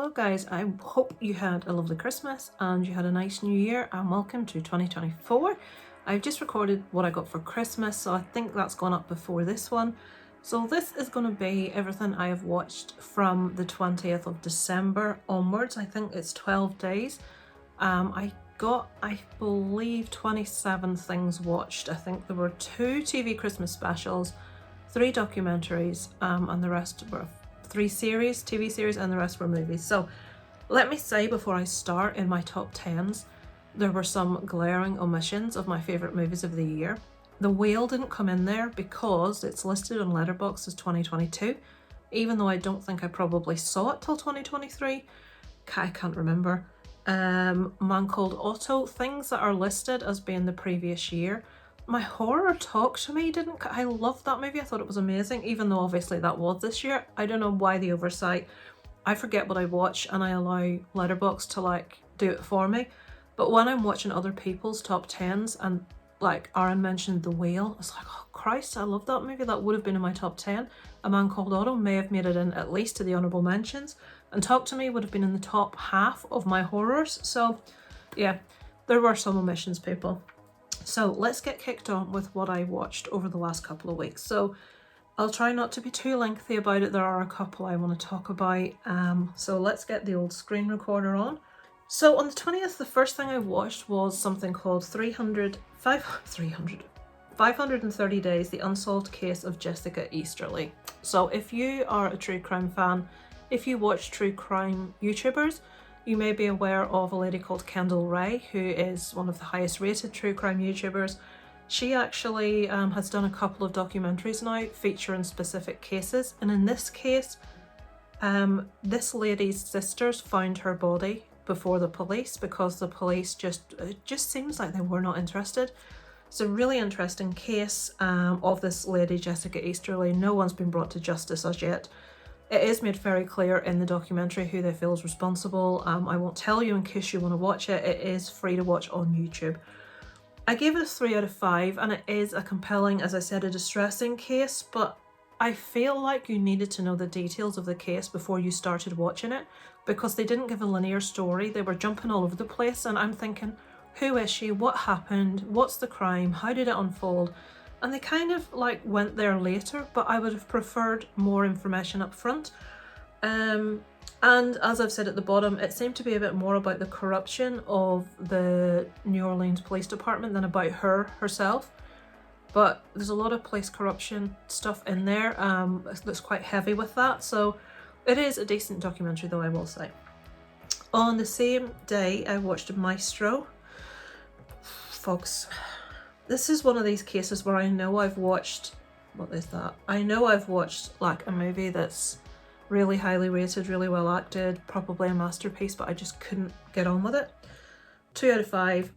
Hello guys, I hope you had a lovely Christmas and you had a nice new year, and welcome to 2024. I've just recorded what I got for Christmas, so I think that's gone up before this one. So this is going to be everything I have watched from the 20th of December onwards. I think it's 12 days. I believe 27 things watched. I think there were 2 TV Christmas specials, 3 documentaries, and the rest were 3 TV series, and the rest were movies. So let me say before I start, in my top 10s, there were some glaring omissions of my favourite movies of the year. The Whale didn't come in there because it's listed on Letterboxd as 2022, even though I don't think I probably saw it till 2023. I can't remember. Man Called Otto, things that are listed as being the previous year. My Horror Talk to Me didn't. I loved that movie. I thought it was amazing, even though obviously that was this year. I don't know why the oversight. I forget what I watch and I allow Letterboxd to do it for me. But when I'm watching other people's top 10s and Aaron mentioned The Whale, it's like, oh Christ, I love that movie. That would have been in my top 10. A Man Called Otto may have made it in at least to the honourable mentions. And Talk to Me would have been in the top half of my horrors. So yeah, there were some omissions, people. So let's get kicked on with what I watched over the last couple of weeks. So I'll try not to be too lengthy about it. There are a couple I want to talk about. So let's get the old screen recorder on. So on the 20th, the first thing I watched was something called 530 Days, The Unsolved Case of Jessica Easterly. So if you are a true crime fan, if you watch true crime YouTubers, you may be aware of a lady called Kendall Ray, who is one of the highest rated true crime YouTubers. She actually has done a couple of documentaries now featuring specific cases, and in this case, this lady's sisters found her body before the police because the police it just seems like they were not interested. It's a really interesting case of this lady, Jessica Easterly. No one's been brought to justice as yet. It is made very clear in the documentary who they feel is responsible. I won't tell you in case you want to watch it. It is free to watch on YouTube. I gave it a 3 out of 5, and it is a compelling, as I said, a distressing case, but I feel like you needed to know the details of the case before you started watching it, because they didn't give a linear story. They were jumping all over the place, and I'm thinking, who is she? What happened? What's the crime? How did it unfold? And they kind of went there later, but I would have preferred more information up front. And as I've said at the bottom, it seemed to be a bit more about the corruption of the New Orleans Police Department than about her herself. But there's a lot of police corruption stuff in there that's quite heavy with that. So it is a decent documentary, though, I will say. On the same day, I watched Maestro. Folks, this is one of these cases where I know I've watched, what is that? I know I've watched a movie that's really highly rated, really well acted, probably a masterpiece, but I just couldn't get on with it. 2 out of 5.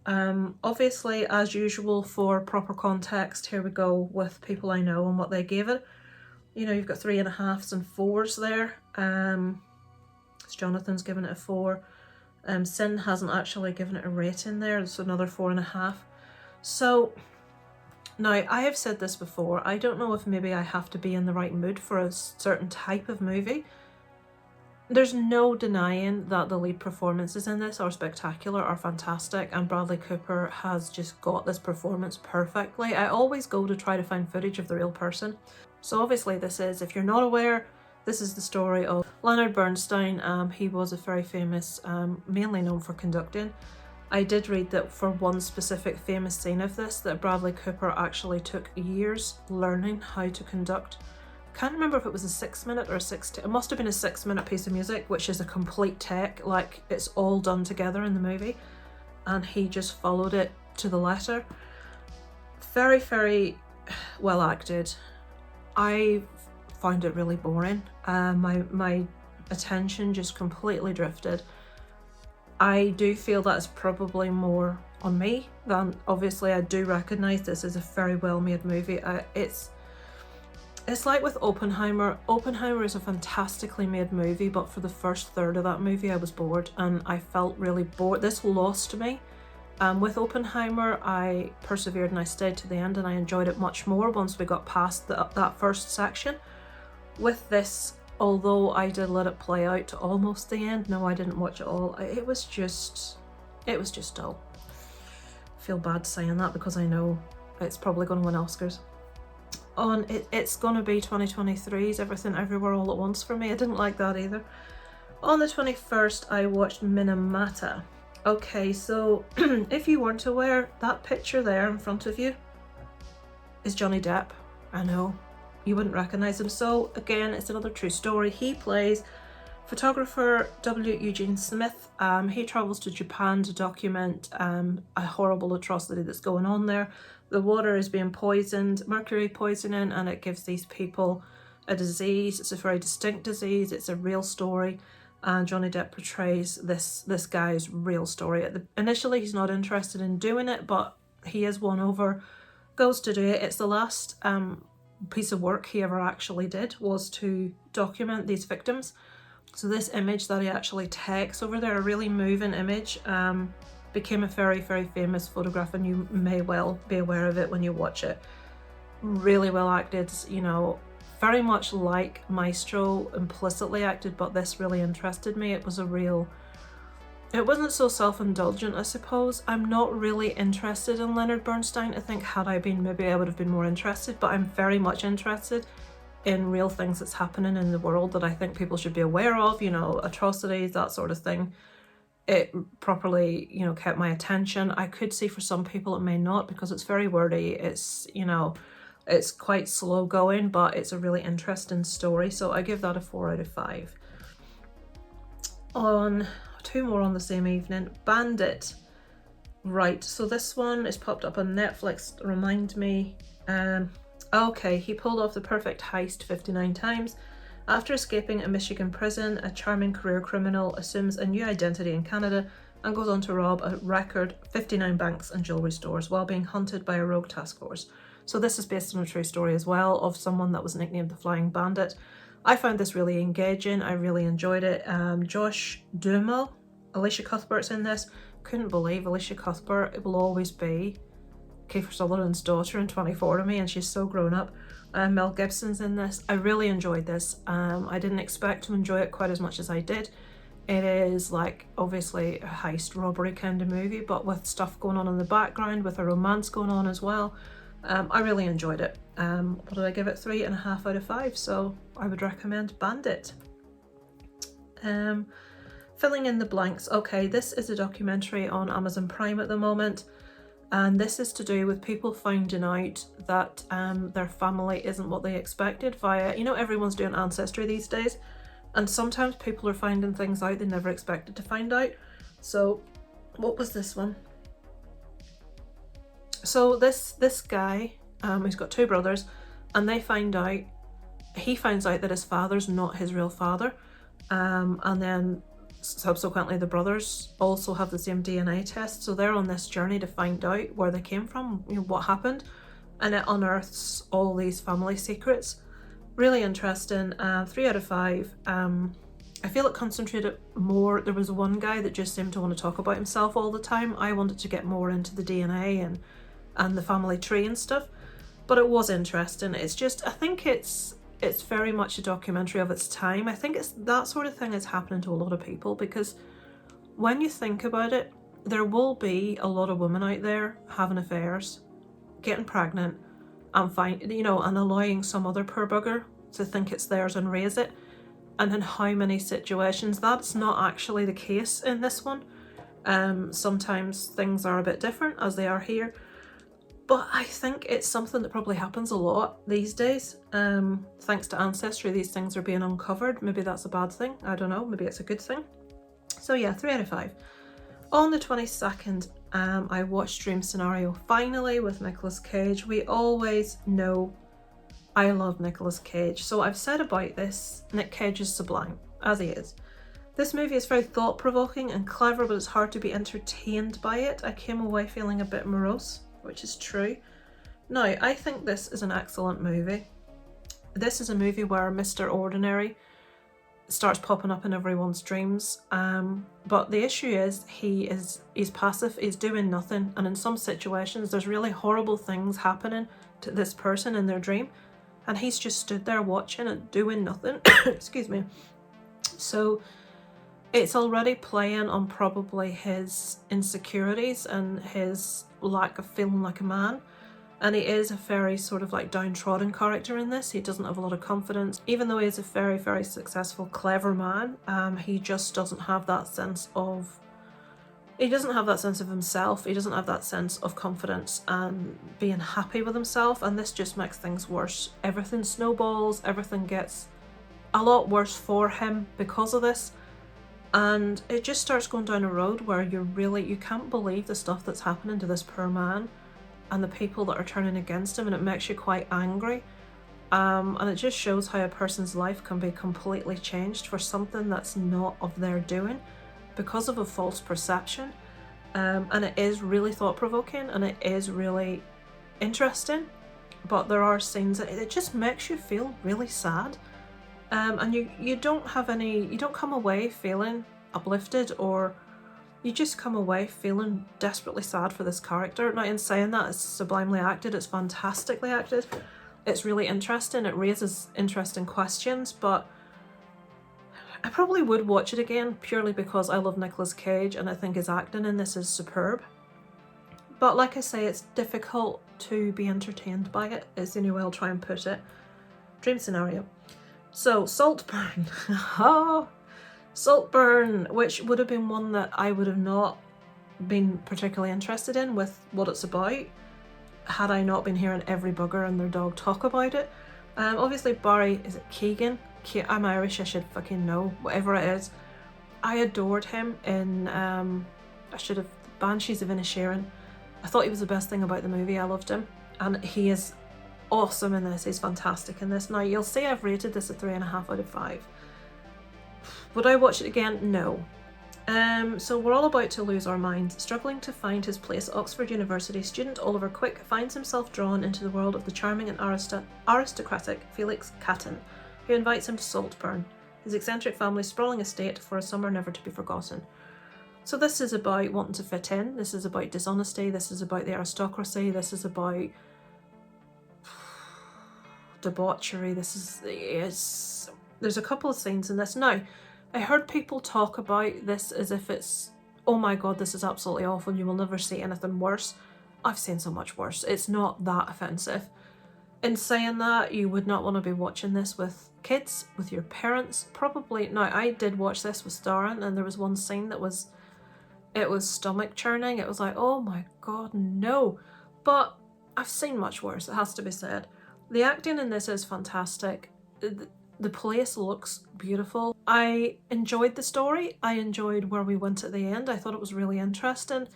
Obviously, as usual, for proper context, here we go with people I know and what they gave it. You know, you've got 3.5s and 4s there. Jonathan's given it a 4. Sin hasn't actually given it a rating there. It's another 4.5. So now, I have said this before, I don't know if maybe I have to be in the right mood for a certain type of movie. There's no denying that the lead performances in this are spectacular, are fantastic, and Bradley Cooper has just got this performance perfectly. I always go to try to find footage of the real person. So obviously this is, if you're not aware, this is the story of Leonard Bernstein. He was a very famous, mainly known for conducting. I did read that for one specific famous scene of this, that Bradley Cooper actually took years learning how to conduct. Can't remember if it was a 6-minute or it must have been a 6-minute piece of music, which is a complete take, it's all done together in the movie, and he just followed it to the letter. Very, very well acted. I found it really boring. My attention just completely drifted. I do feel that's probably more on me than, obviously I do recognise this is a very well made movie. It's like with Oppenheimer. Oppenheimer is a fantastically made movie, but for the first third of that movie I was bored and I felt really bored. This lost me. With Oppenheimer I persevered and I stayed to the end and I enjoyed it much more once we got past that first section. With this, although I did let it play out to almost the end. No, I didn't watch it all. It was just dull. I feel bad saying that because I know it's probably going to win Oscars. It's going to be 2023's Everything Everywhere All at Once for me. I didn't like that either. On the 21st, I watched Minamata. Okay, so if you weren't aware, that picture there in front of you is Johnny Depp. I know, you wouldn't recognise him. So again, it's another true story. He plays photographer W. Eugene Smith. He travels to Japan to document a horrible atrocity that's going on there. The water is being poisoned, mercury poisoning, and it gives these people a disease. It's a very distinct disease. It's a real story. And Johnny Depp portrays this guy's real story. Initially, he's not interested in doing it, but he is won over, goes to do it. It's the last piece of work he ever actually did, was to document these victims. So this image that he actually takes over there, a really moving image, became a very, very famous photograph, and you may well be aware of it when you watch it. Really well acted, you know, very much like Maestro, implicitly acted, but this really interested me. It was it wasn't so self-indulgent, I suppose. I'm not really interested in Leonard Bernstein. I think had I been, maybe I would have been more interested, but I'm very much interested in real things that's happening in the world that I think people should be aware of, you know, atrocities, that sort of thing. It properly, you know, kept my attention. I could see for some people it may not, because it's very wordy. It's, you know, it's quite slow going, but it's a really interesting story. So I give that a 4 out of 5. On two more on the same evening, Bandit. Right, so this one is popped up on Netflix. Remind me. Okay, he pulled off the perfect heist 59 times. After escaping a Michigan prison, a charming career criminal assumes a new identity in Canada and goes on to rob a record 59 banks and jewellery stores while being hunted by a rogue task force. So this is based on a true story as well, of someone that was nicknamed the Flying Bandit. I found this really engaging. I really enjoyed it. Josh Duhamel, Alicia Cuthbert's in this. Couldn't believe Alicia Cuthbert. It will always be Kiefer Sutherland's daughter in 24 to me, and she's so grown up. Mel Gibson's in this. I really enjoyed this. I didn't expect to enjoy it quite as much as I did. It is like obviously a heist robbery kind of movie, but with stuff going on in the background, with a romance going on as well. I really enjoyed it. What did I give it? 3.5 out of 5. So I would recommend Bandit. Filling in the blanks. Okay, this is a documentary on Amazon Prime at the moment. And this is to do with people finding out that their family isn't what they expected via, you know, everyone's doing Ancestry these days. And sometimes people are finding things out they never expected to find out. So what was this one? So this guy, he's got 2 brothers, and he finds out that his father's not his real father. And then subsequently the brothers also have the same DNA test, so they're on this journey to find out where they came from, you know, what happened, and it unearths all these family secrets. Really interesting. 3 out of 5. I feel it concentrated more. There was one guy that just seemed to want to talk about himself all the time. I wanted to get more into the DNA and the family tree and stuff, but it was interesting. It's just, I think it's very much a documentary of its time. I think it's that sort of thing is happening to a lot of people, because when you think about it, there will be a lot of women out there having affairs, getting pregnant, and and allowing some other poor bugger to think it's theirs and raise it. And in how many situations that's not actually the case in this one. Sometimes things are a bit different, as they are here. But I think it's something that probably happens a lot these days. Thanks to Ancestry, these things are being uncovered. Maybe that's a bad thing. I don't know. Maybe it's a good thing. So yeah, 3 out of 5. On the 22nd, I watched Dream Scenario finally with Nicolas Cage. We always know I love Nicolas Cage. So I've said about this, Nick Cage is sublime, as he is. This movie is very thought-provoking and clever, but it's hard to be entertained by it. I came away feeling a bit morose, which is true. Now, I think this is an excellent movie. This is a movie where Mr. Ordinary starts popping up in everyone's dreams. But the issue is he's passive, he's doing nothing, and in some situations there's really horrible things happening to this person in their dream. and he's just stood there watching and doing nothing. Excuse me. So it's already playing on probably his insecurities and his lack of feeling like a man. And he is a very sort of like downtrodden character in this. He doesn't have a lot of confidence. Even though he is a very, very successful, clever man, he just doesn't have that sense of... He doesn't have that sense of himself. He doesn't have that sense of confidence and being happy with himself. And this just makes things worse. Everything snowballs. Everything gets a lot worse for him because of this. And it just starts going down a road where you can't believe the stuff that's happening to this poor man and the people that are turning against him, and it makes you quite angry. And it just shows how a person's life can be completely changed for something that's not of their doing because of a false perception. And it is really thought-provoking and it is really interesting, but there are scenes that it just makes you feel really sad. And you don't come away feeling uplifted, or you just come away feeling desperately sad for this character. Now, in saying that, it's sublimely acted, it's fantastically acted, it's really interesting, it raises interesting questions, but I probably would watch it again purely because I love Nicolas Cage and I think his acting in this is superb. But like I say, it's difficult to be entertained by it, is the only way I'll try and put it. Dream scenario. So, Saltburn. Saltburn, which would have been one that I would have not been particularly interested in with what it's about, had I not been hearing every bugger and their dog talk about it. Obviously Barry, is it Keegan? I'm Irish, I should fucking know, whatever it is. I adored him in, Banshees of Inisherin. I thought he was the best thing about the movie, I loved him. And he is awesome in this, he's fantastic in this. Now, you'll see I've rated this a 3.5 out of 5. Would I watch it again? No. So we're all about to lose our minds. Struggling to find his place, Oxford University student Oliver Quick finds himself drawn into the world of the charming and aristocratic Felix Catton, who invites him to Saltburn, his eccentric family's sprawling estate, for a summer never to be forgotten. So this is about wanting to fit in, this is about dishonesty, this is about the aristocracy, this is about debauchery, there's a couple of scenes in this. Now, I heard people talk about this as if it's, oh my god, this is absolutely awful and you will never see anything worse. I've seen so much worse. It's not that offensive. In saying that, you would not want to be watching this with kids, with your parents, probably. Now, I did watch this with Starren, and there was one scene that was, it was stomach churning. It was like, oh my god, no. But I've seen much worse, it has to be said. The acting in this is fantastic. The place looks beautiful. I enjoyed the story. I enjoyed where we went at the end. I thought it was really interesting.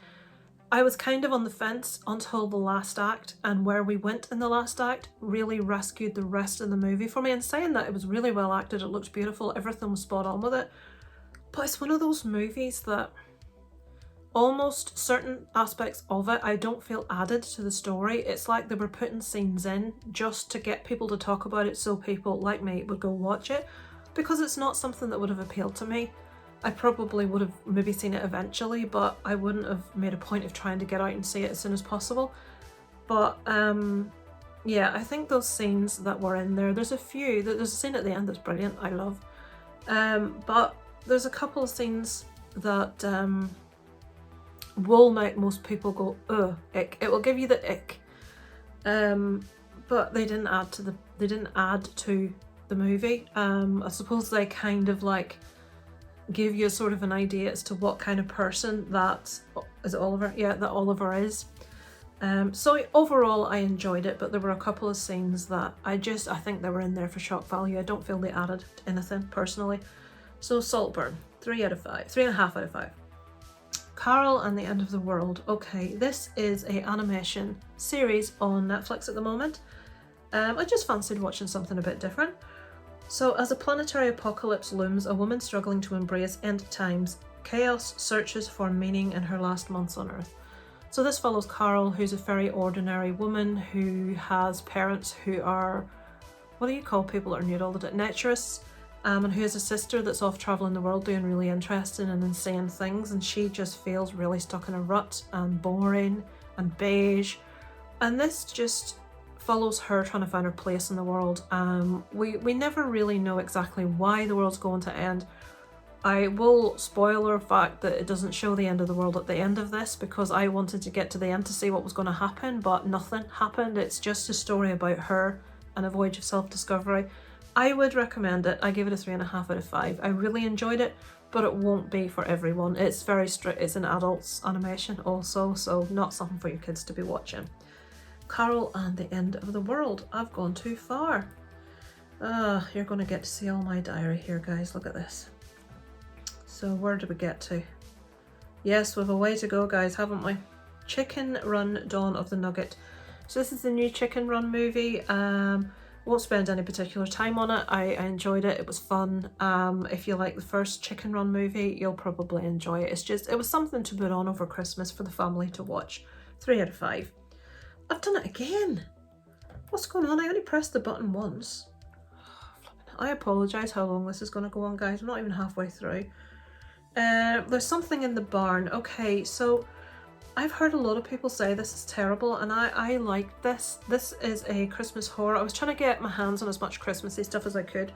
I was kind of on the fence until the last act, and where we went in the last act really rescued the rest of the movie for me. And saying that, it was really well acted, it looked beautiful, everything was spot on with it. But it's one of those movies that almost certain aspects of it I don't feel added to the story. It's like they were putting scenes in just to get people to talk about it so people like me would go watch it, because it's not something that would have appealed to me. I probably would have maybe seen it eventually, but I wouldn't have made a point of trying to get out and see it as soon as possible. But yeah, I think those scenes that were in there, there's a scene at the end that's brilliant, I love. But there's a couple of scenes that will make most people go, ugh, ick. It will give you the ick. But they didn't add to the movie. I suppose they kind of like give you sort of an idea as to what kind of person that is. Oliver? Yeah, that Oliver is. So overall I enjoyed it, but there were a couple of scenes that I think they were in there for shock value. I don't feel they added anything personally. So Saltburn, 3.5 out of 5. Carol and the End of the World. Okay, this is a animation series on Netflix at the moment. I just fancied watching something a bit different. So as a planetary apocalypse looms, a woman struggling to embrace end times chaos searches for meaning in her last months on Earth. So this follows Carol, who's a very ordinary woman who has parents who are, what do you call people that are nude all the time? Naturists. And who has a sister that's off travelling the world doing really interesting and insane things, and she just feels really stuck in a rut and boring and beige. And this just follows her trying to find her place in the world. We never really know exactly why the world's going to end. I will spoiler the fact that it doesn't show the end of the world at the end of this, because I wanted to get to the end to see what was going to happen, but nothing happened. It's just a story about her and a voyage of self-discovery. I would recommend it. I give it a 3.5 out of 5. I really enjoyed it, but it won't be for everyone. It's very strict. It's an adult's animation also, so not something for your kids to be watching. Carol and the End of the World. I've gone too far. You're going to get to see all my diary here, guys. Look at this. So where did we get to? Yes, we've a way to go, guys, haven't we? Chicken Run Dawn of the Nugget. So this is the new Chicken Run movie. Won't spend any particular time on it. I enjoyed it. It was fun. If you like the first Chicken Run movie, you'll probably enjoy it. It was something to put on over Christmas for the family to watch. 3 out of 5. I've done it again. What's going on? I only pressed the button once. I apologise how long this is going to go on, guys. I'm not even halfway through. There's something in the barn. Okay, so I've heard a lot of people say this is terrible, and I like this. This is a Christmas horror. I was trying to get my hands on as much Christmassy stuff as I could.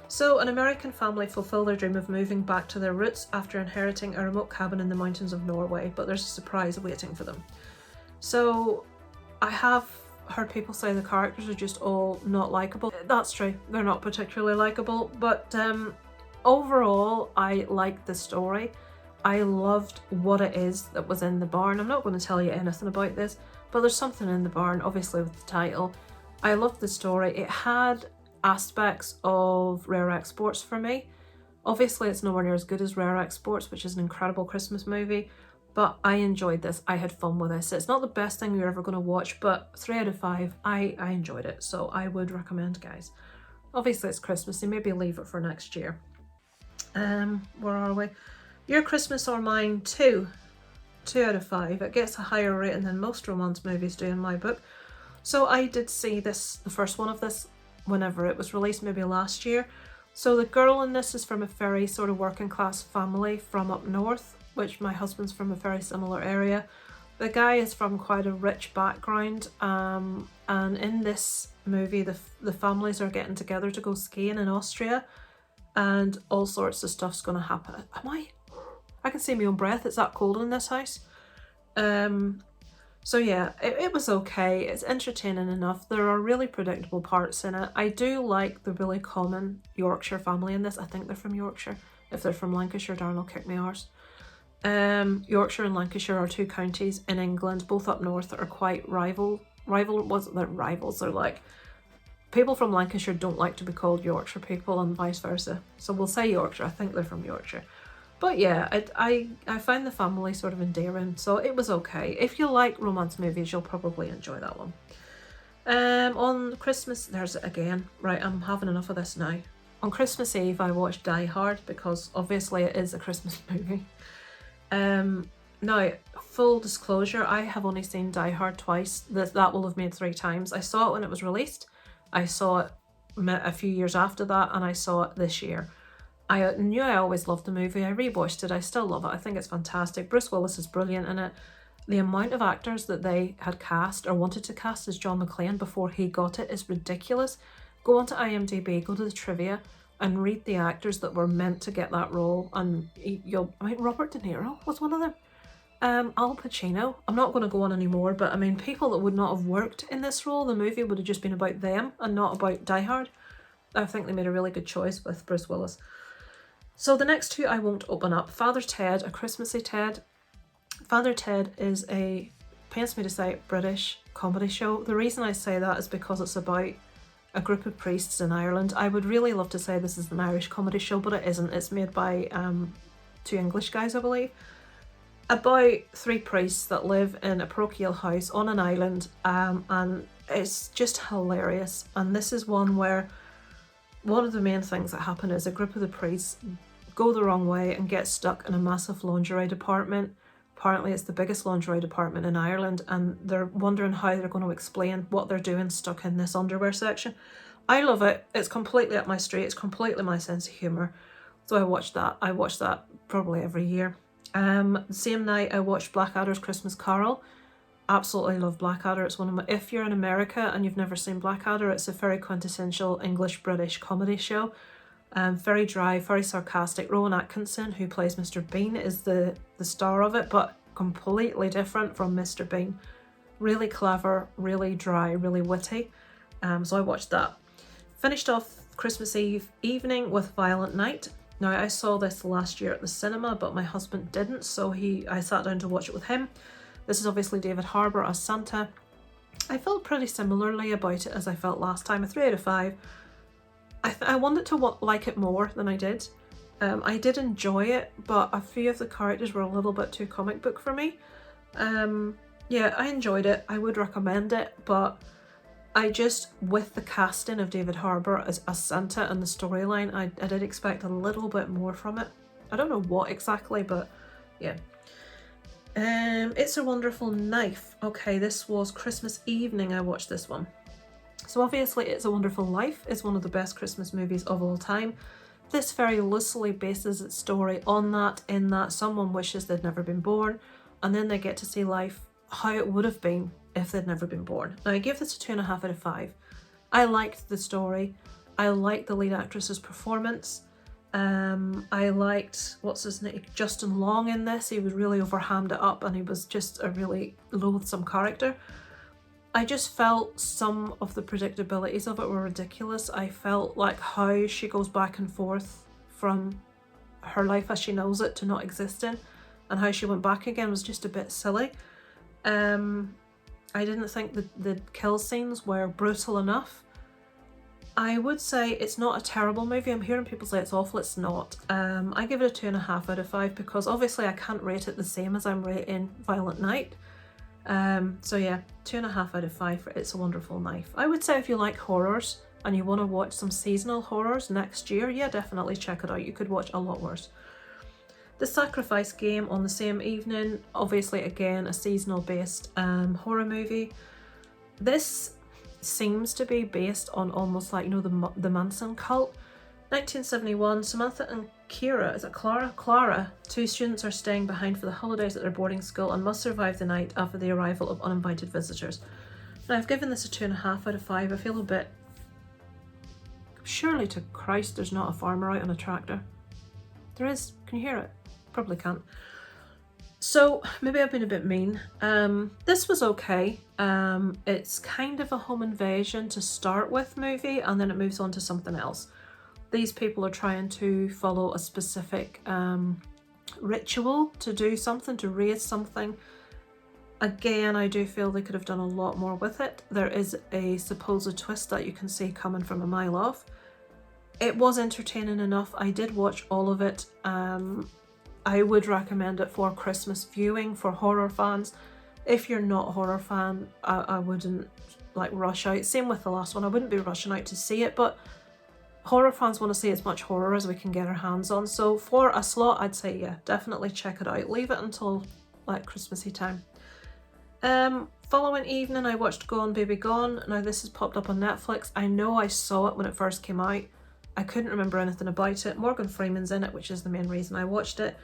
So an American family fulfill their dream of moving back to their roots after inheriting a remote cabin in the mountains of Norway, but there's a surprise waiting for them. So I have heard people say the characters are just all not likeable. That's true. They're not particularly likeable, but overall, I liked the story. I loved what it is that was in the barn. I'm not going to tell you anything about this, but there's something in the barn, obviously with the title. I loved the story. It had aspects of Rare Exports for me. Obviously, it's nowhere near as good as Rare Exports, which is an incredible Christmas movie, but I enjoyed this. I had fun with this. It's not the best thing you're ever going to watch, but 3 out of 5, I enjoyed it, so I would recommend, guys. Obviously, it's Christmas, so maybe leave it for next year. Where are we? Your Christmas or Mine 2. 2 out of 5. It gets a higher rating than most romance movies do in my book. So I did see this, the first one of this, whenever it was released, maybe last year. So the girl in this is from a very sort of working class family from up north, which my husband's from a very similar area. The guy is from quite a rich background, and in this movie the families are getting together to go skiing in Austria, and all sorts of stuff's going to happen. I can see my own breath. It's that cold in this house. So yeah, it was okay. It's entertaining enough. There are really predictable parts in it. I do like the really common Yorkshire family in this. I think they're from Yorkshire. If they're from Lancashire, Darren will kick me arse. Yorkshire and Lancashire are two counties in England, both up north, that are quite rivals. They're like, people from Lancashire don't like to be called Yorkshire people and vice versa. So we'll say Yorkshire. I think they're from Yorkshire. But yeah, I find the family sort of endearing, so it was okay. If you like romance movies, you'll probably enjoy that one. On Christmas, there's it again. Right, I'm having enough of this now. On Christmas Eve, I watched Die Hard, because obviously it is a Christmas movie. Now, full disclosure, I have only seen Die Hard twice. That will have made 3 times. I saw it when it was released. I saw it a few years after that, and I saw it this year. I knew I always loved the movie. I rewatched it. I still love it. I think it's fantastic. Bruce Willis is brilliant in it. The amount of actors that they had cast or wanted to cast as John McClane before he got it is ridiculous. Go onto IMDb, go to the trivia, and read the actors that were meant to get that role. And Robert De Niro was one of them. Al Pacino. I'm not going to go on anymore, but I mean, people that would not have worked in this role, the movie would have just been about them and not about Die Hard. I think they made a really good choice with Bruce Willis. So the next 2 I won't open up. Father Ted, A Christmassy Ted. Father Ted is pains me to say, British comedy show. The reason I say that is because it's about a group of priests in Ireland. I would really love to say this is an Irish comedy show, but it isn't. It's made by 2 English guys, I believe. About 3 priests that live in a parochial house on an island, and it's just hilarious. And this is one where one of the main things that happen is a group of the priests go the wrong way and get stuck in a massive lingerie department. Apparently it's the biggest lingerie department in Ireland, and they're wondering how they're going to explain what they're doing stuck in this underwear section. I love it. It's completely up my street. It's completely my sense of humour. So I watched that. I watch that probably every year. The same night I watched Blackadder's Christmas Carol. absolutely love Blackadder. It's one of my, if you're in America and you've never seen Blackadder, it's a very quintessential English-British comedy show. Very dry, very sarcastic. Rowan Atkinson, who plays Mr. Bean, is the star of it, but completely different from Mr. Bean. Really clever, really dry, really witty. So I watched that. Finished off Christmas Eve evening with Violent Night. Now, I saw this last year at the cinema, but my husband didn't, so I sat down to watch it with him. This is obviously David Harbour as Santa. I felt pretty similarly about it as I felt last time, a 3 out of 5. I wanted to like it more than I did. I did enjoy it, but a few of the characters were a little bit too comic book for me. Yeah, I enjoyed it. I would recommend it, but I just, with the casting of David Harbour as Santa and the storyline, I did expect a little bit more from it. I don't know what exactly, but yeah. It's a Wonderful Knife. Okay, this was Christmas evening I watched this one. So obviously It's a Wonderful Life is one of the best Christmas movies of all time. This very loosely bases its story on that, in that someone wishes they'd never been born, and then they get to see life how it would have been if they'd never been born. Now, I gave this a 2.5 out of 5. I liked the story. I liked the lead actress's performance. I liked, what's his name, Justin Long in this. He was really overhammed it up, and he was just a really loathsome character. I just felt some of the predictabilities of it were ridiculous. I felt like how she goes back and forth from her life as she knows it to not existing, and how she went back again was just a bit silly. I didn't think the kill scenes were brutal enough. I would say it's not a terrible movie. I'm hearing people say it's awful. It's not. I give it a 2.5 out of 5 because obviously I can't rate it the same as I'm rating Violent Night. So yeah, 2.5 out of 5 for It's a Wonderful Knife. I would say if you like horrors and you want to watch some seasonal horrors next year, yeah, definitely check it out. You could watch a lot worse. The Sacrifice Game on the same evening, obviously again a seasonal based horror movie. This seems to be based on almost like, you know, the Manson cult. 1971, Samantha and Kira, is it Clara? Clara, 2 students are staying behind for the holidays at their boarding school and must survive the night after the arrival of uninvited visitors. Now, I've given this a 2.5 out of 5. I feel a bit... Surely to Christ there's not a farmer out on a tractor. There is. Can you hear it? Probably can't. So maybe I've been a bit mean. This was okay. It's kind of a home invasion to start with movie, and then it moves on to something else. These people are trying to follow a specific ritual to do something, to raise something. Again, I do feel they could have done a lot more with it. There is a supposed twist that you can see coming from a mile off. It was entertaining enough. I did watch all of it. I would recommend it for Christmas viewing for horror fans. If you're not a horror fan, I wouldn't like rush out. Same with the last one. I wouldn't be rushing out to see it, but horror fans want to see as much horror as we can get our hands on. So for a slot, I'd say yeah, definitely check it out. Leave it until like Christmassy time. Following evening, I watched Gone Baby Gone. Now this has popped up on Netflix. I know I saw it when it first came out. I couldn't remember anything about it. Morgan Freeman's in it, which is the main reason I watched it.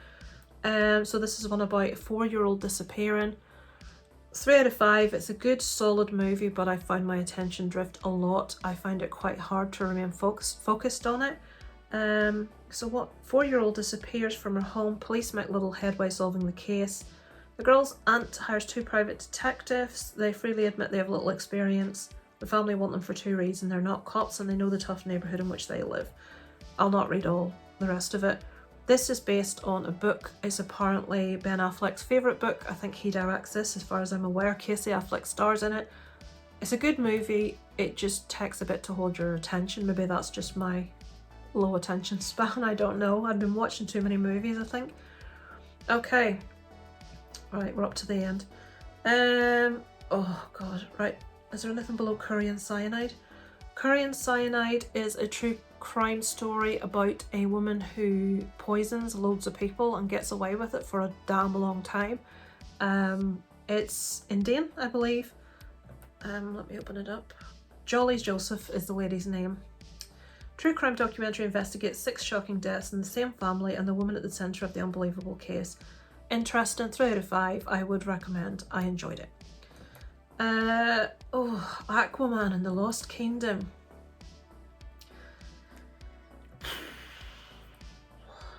So this is one about a 4-year-old disappearing. 3 out of 5. It's a good solid movie, but I found my attention drift a lot. I find it quite hard to remain focused on it. So what? 4-year-old disappears from her home. Police make little headway solving the case. The girl's aunt hires 2 private detectives. They freely admit they have little experience. The family want them for 2 reasons. They're not cops and they know the tough neighbourhood in which they live. I'll not read all the rest of it. This is based on a book. It's apparently Ben Affleck's favourite book. I think he directs this as far as I'm aware. Casey Affleck stars in it. It's a good movie. It just takes a bit to hold your attention. Maybe that's just my low attention span. I don't know. I've been watching too many movies, I think. Okay. Right, we're up to the end. Oh god, right. Is there anything below Curry and Cyanide? Curry and Cyanide is a true crime story about a woman who poisons loads of people and gets away with it for a damn long time. It's Indian, I believe. Let me open it up. Jolly's Joseph is the lady's name. True crime documentary investigates 6 shocking deaths in the same family and the woman at the centre of the unbelievable case. Interesting, 3 out of 5. I would recommend. I enjoyed it. Aquaman and the Lost Kingdom.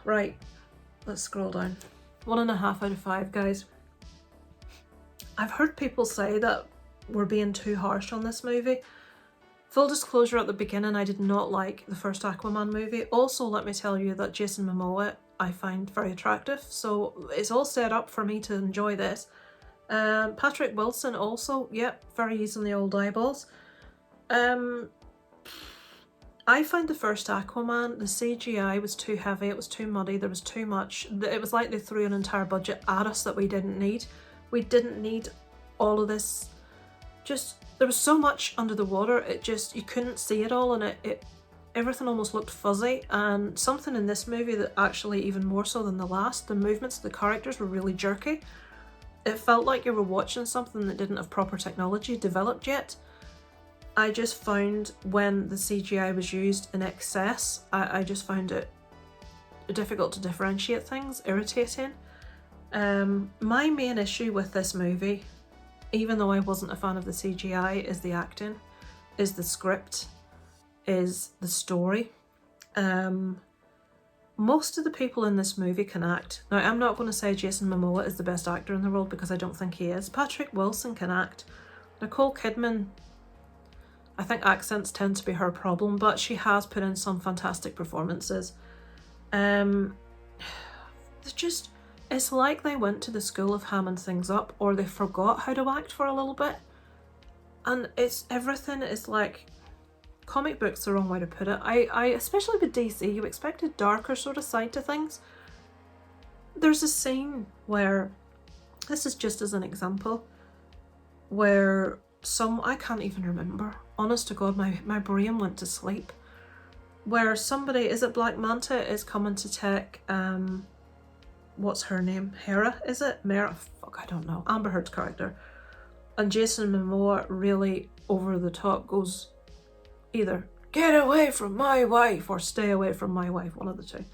Right, let's scroll down. 1.5 out of 5, guys. I've heard people say that we're being too harsh on this movie. Full disclosure, at the beginning, I did not like the first Aquaman movie. Also, let me tell you that Jason Momoa I find very attractive, so it's all set up for me to enjoy this. Patrick Wilson also, yep, very easily old eyeballs. I find the first Aquaman, the CGI was too heavy, it was too muddy, there was too much. It was like they threw an entire budget at us that we didn't need. We didn't need all of this. Just, there was so much under the water, it just, you couldn't see it all, and everything almost looked fuzzy. And something in this movie that actually, even more so than the last, the movements of the characters were really jerky. It felt like you were watching something that didn't have proper technology developed yet. I just found when the CGI was used in excess, I just found it difficult to differentiate things, irritating. My main issue with this movie, even though I wasn't a fan of the CGI, is the acting, is the script, is the story. Most of the people in this movie can act. Now, I'm not going to say Jason Momoa is the best actor in the world because I don't think he is. Patrick Wilson can act. Nicole Kidman, I think accents tend to be her problem, but she has put in some fantastic performances. It's like they went to the school of hamming things up, or they forgot how to act for a little bit. And everything is like, comic book's the wrong way to put it. I especially with DC, you expect a darker sort of side to things. There's a scene where, this is just as an example, where I can't even remember. Honest to God, my brain went to sleep. Where somebody, is it Black Manta, is coming to take, what's her name? Hera, is it? Mera? Fuck, I don't know. Amber Heard's character. And Jason Momoa really over the top goes either get away from my wife or stay away from my wife, one of the two.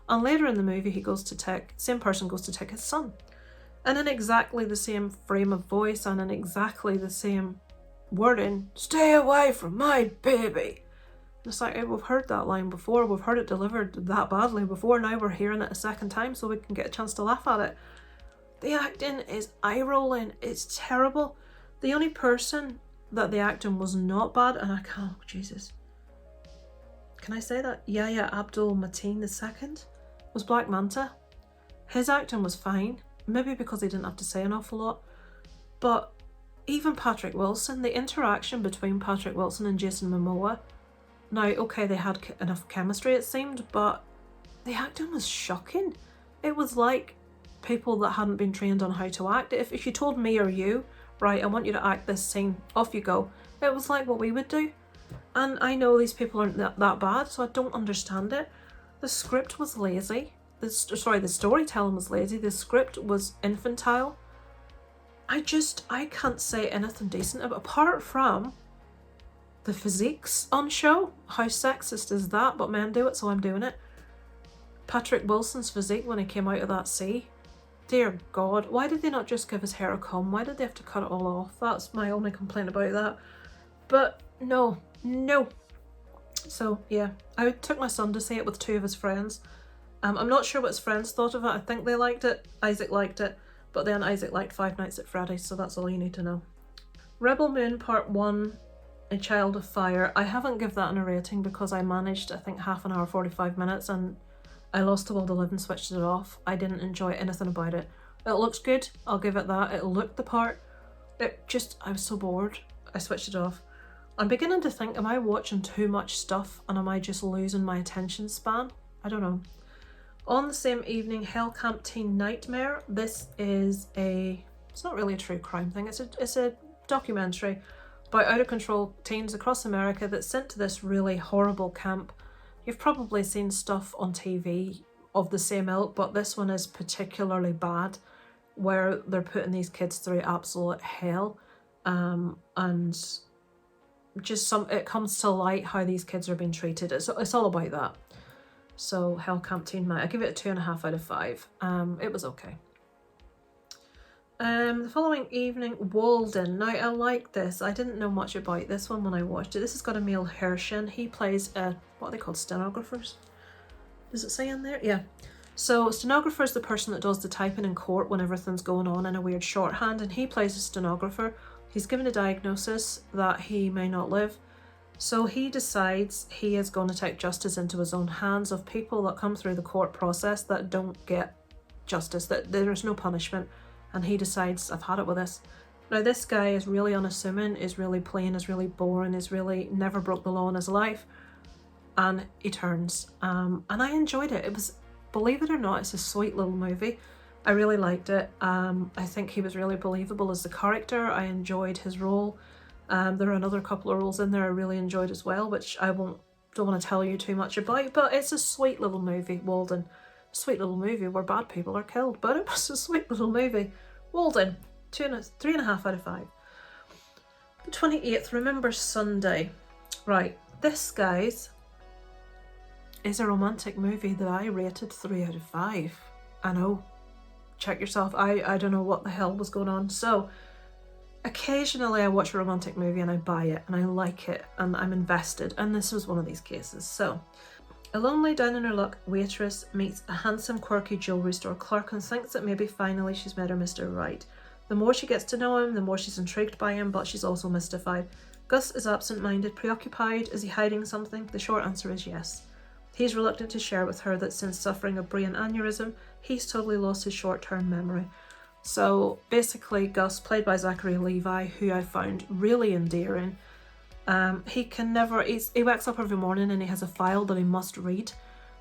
And later in the movie same person goes to take his son. And in exactly the same frame of voice and in exactly the same wording, stay away from my baby. It's like, we've heard that line before, we've heard it delivered that badly before, now we're hearing it a second time so we can get a chance to laugh at it. The acting is eye-rolling, it's terrible. The only person that the acting was not bad, and I can't, oh Jesus. Can I say that? Yahya Abdul-Mateen II was Black Manta. His acting was fine, maybe because he didn't have to say an awful lot, but even Patrick Wilson, the interaction between Patrick Wilson and Jason Momoa, now, okay, they had enough chemistry it seemed, but the acting was shocking. It was like people that hadn't been trained on how to act. If you told me or you, right, I want you to act this scene, off you go, it was like what we would do. And I know these people aren't that bad, so I don't understand it. The script was lazy. The storytelling was lazy. The script was infantile. I can't say anything decent about, apart from the physiques on show. How sexist is that? But men do it, so I'm doing it. Patrick Wilson's physique when he came out of that sea. Dear God, why did they not just give his hair a comb? Why did they have to cut it all off? That's my only complaint about that. But no. So yeah, I took my son to see it with 2 of his friends. I'm not sure what his friends thought of it. I think they liked it. Isaac liked it. But then Isaac liked Five Nights at Freddy's, so that's all you need to know. Rebel Moon Part 1, A Child of Fire. I haven't given that a rating because I managed, I think, half an hour, 45 minutes, and I lost the will to live and switched it off. I didn't enjoy anything about it. It looks good, I'll give it that. It looked the part. I was so bored, I switched it off. I'm beginning to think, am I watching too much stuff and am I just losing my attention span? I don't know. On the same evening, Hell Camp Teen Nightmare. This is it's not really a true crime thing, it's a documentary about out of control teens across America that's sent to this really horrible camp. You've probably seen stuff on TV of the same ilk, but this one is particularly bad, where they're putting these kids through absolute hell, and just it comes to light how these kids are being treated. It's all about that. So Hell Camp Teen Night, I give it a 2.5 out of 5. It was okay. The following evening, Walden. Now, I like this. I didn't know much about this one when I watched it. This has got Emil Hirsch. He plays what are they called? Stenographers? Does it say in there? Yeah. So, stenographer is the person that does the typing in court when everything's going on in a weird shorthand, and he plays a stenographer. He's given a diagnosis that he may not live. So he decides he is going to take justice into his own hands of people that come through the court process that don't get justice, that there is no punishment. And he decides, I've had it with this. Now, this guy is really unassuming, is really plain, is really boring, is really never broke the law in his life. And he turns. And I enjoyed it. It was, believe it or not, it's a sweet little movie. I really liked it. I think he was really believable as the character. I enjoyed his role. There are another couple of roles in there I really enjoyed as well, which I don't want to tell you too much about, but it's a sweet little movie, Walden. Sweet little movie where bad people are killed, but it was a sweet little movie. Walden, 3.5 out of 5. The 28th, Remember Sunday. Right, this, guys, is a romantic movie that I rated 3 out of 5. I know, check yourself. I don't know what the hell was going on. So, occasionally I watch a romantic movie and I buy it and I like it and I'm invested, and this was one of these cases. So, a lonely down in her luck waitress meets a handsome quirky jewellery store clerk and thinks that maybe finally she's met her Mr. Right. The more she gets to know him, the more she's intrigued by him, but she's also mystified. Gus is absent-minded, preoccupied. Is he hiding something? The short answer is yes. He's reluctant to share with her that since suffering a brain aneurysm, he's totally lost his short-term memory. So basically, Gus, played by Zachary Levi, who I found really endearing, he wakes up every morning and he has a file that he must read.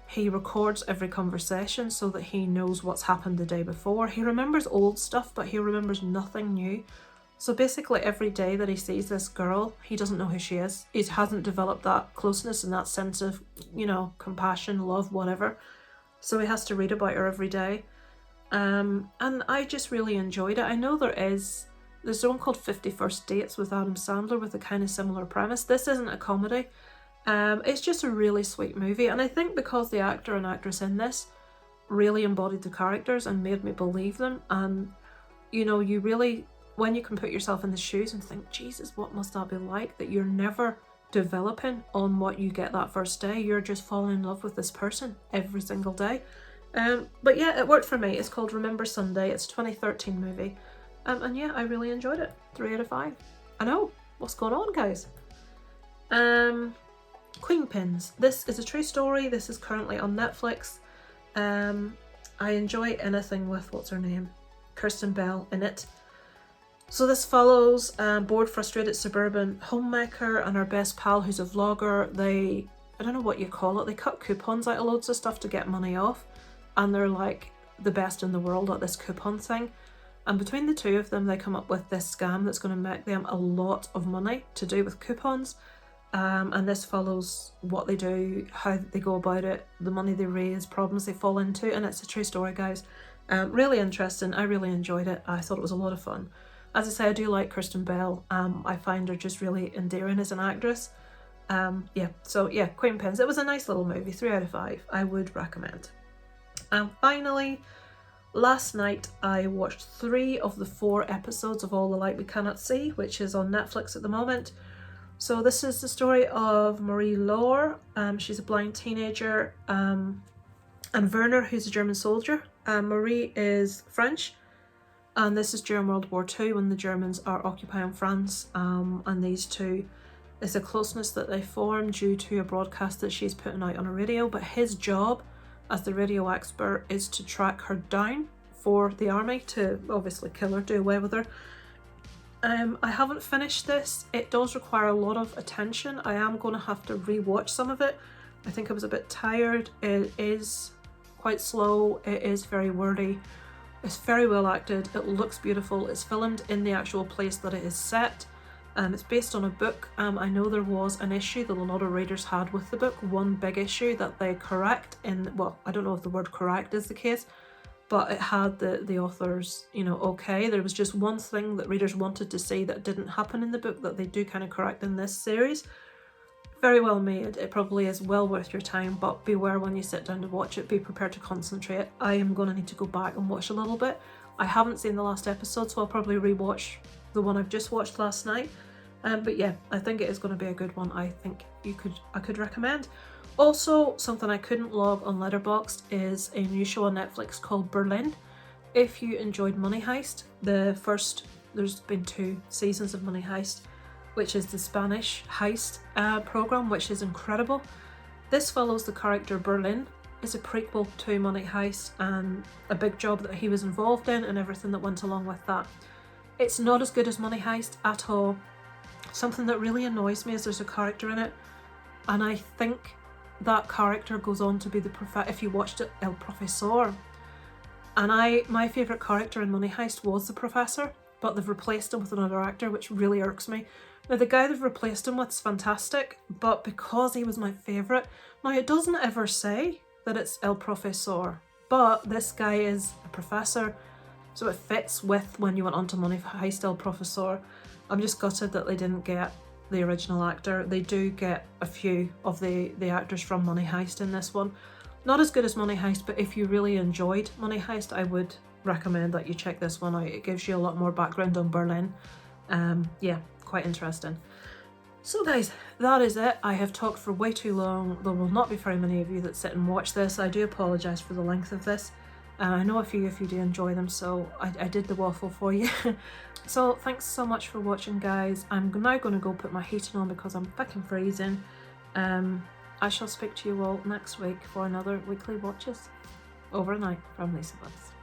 He records every conversation so that he knows what's happened the day before. He remembers old stuff, but he remembers nothing new. So basically every day that he sees this girl, he doesn't know who she is. He hasn't developed that closeness and that sense of, compassion, love, whatever. So he has to read about her every day. And I just really enjoyed it. I know there's one called 50 First Dates with Adam Sandler with a kind of similar premise. This isn't a comedy. It's just a really sweet movie, and I think because the actor and actress in this really embodied the characters and made me believe them, and you really, when you can put yourself in the shoes and think, Jesus, what must that be like, that you're never developing on what you get that first day, you're just falling in love with this person every single day. But yeah, it worked for me. It's called Remember Sunday. It's a 2013 movie. And yeah, I really enjoyed it. 3 out of 5. I know. What's going on, guys? Queen Pins. This is a true story. This is currently on Netflix. I enjoy anything with, what's her name? Kirsten Bell in it. So this follows bored, frustrated suburban homemaker and her best pal who's a vlogger. I don't know what you call it, they cut coupons out of loads of stuff to get money off. And they're like the best in the world at this coupon thing. And between the two of them, they come up with this scam that's going to make them a lot of money to do with coupons. And this follows what they do, how they go about it, the money they raise, problems they fall into, and it's a true story, guys. Really interesting. I really enjoyed it. I thought it was a lot of fun. As I say, I do like Kirsten Bell. I find her just really endearing as an actress. Queen Pins. It was a nice little movie. 3 out of 5. I would recommend. And finally, last night I watched 3 of the 4 episodes of All the Light We Cannot See, which is on Netflix at the moment. So this is the story of Marie Laure. She's a blind teenager, and Werner, who's a German soldier. Marie is French, and this is during World War II when the Germans are occupying France, and these two, it's a closeness that they form due to a broadcast that she's putting out on a radio, but his job as the radio expert is to track her down for the army to obviously kill her, do away with her. I haven't finished this. It does require a lot of attention. I am going to have to re-watch some of it. I think I was a bit tired. It is quite slow. It is very wordy. It's very well acted. It looks beautiful. It's filmed in the actual place that it is set. It's based on a book. I know there was an issue that a lot of readers had with the book. One big issue that they correct I don't know if the word correct is the case, but it had the authors, okay. There was just one thing that readers wanted to see that didn't happen in the book that they do kind of correct in this series. Very well made. It probably is well worth your time, but beware when you sit down to watch it. Be prepared to concentrate. I am going to need to go back and watch a little bit. I haven't seen the last episode, so I'll probably rewatch the one I've just watched last night. But yeah, I think it is going to be a good one. I think I could recommend. Also, something I couldn't log on Letterboxd is a new show on Netflix called Berlin. If you enjoyed Money Heist, there's been 2 seasons of Money Heist, which is the Spanish heist program, which is incredible. This follows the character Berlin. It's a prequel to Money Heist and a big job that he was involved in and everything that went along with that. It's not as good as Money Heist at all. Something that really annoys me is there's a character in it, and I think that character goes on to be if you watched it, El Profesor. And my favourite character in Money Heist was the Professor, but they've replaced him with another actor, which really irks me. Now, the guy they've replaced him with is fantastic, but because he was my favourite, now it doesn't ever say that it's El Profesor, but this guy is a professor, so it fits with when you went on to Money Heist El Profesor. I'm just gutted that they didn't get the original actor. They do get a few of the actors from Money Heist in this one. Not as good as Money Heist, but if you really enjoyed Money Heist, I would recommend that you check this one out. It gives you a lot more background on Berlin. Yeah, quite interesting. So guys, that is it. I have talked for way too long. There will not be very many of you that sit and watch this. I do apologise for the length of this. I know a few if you do enjoy them, so I did the waffle for you. So thanks so much for watching, guys. I'm now going to go put my heating on because I'm fucking freezing. I shall speak to you all next week for another weekly watches. Over and out from Lisa Bliss.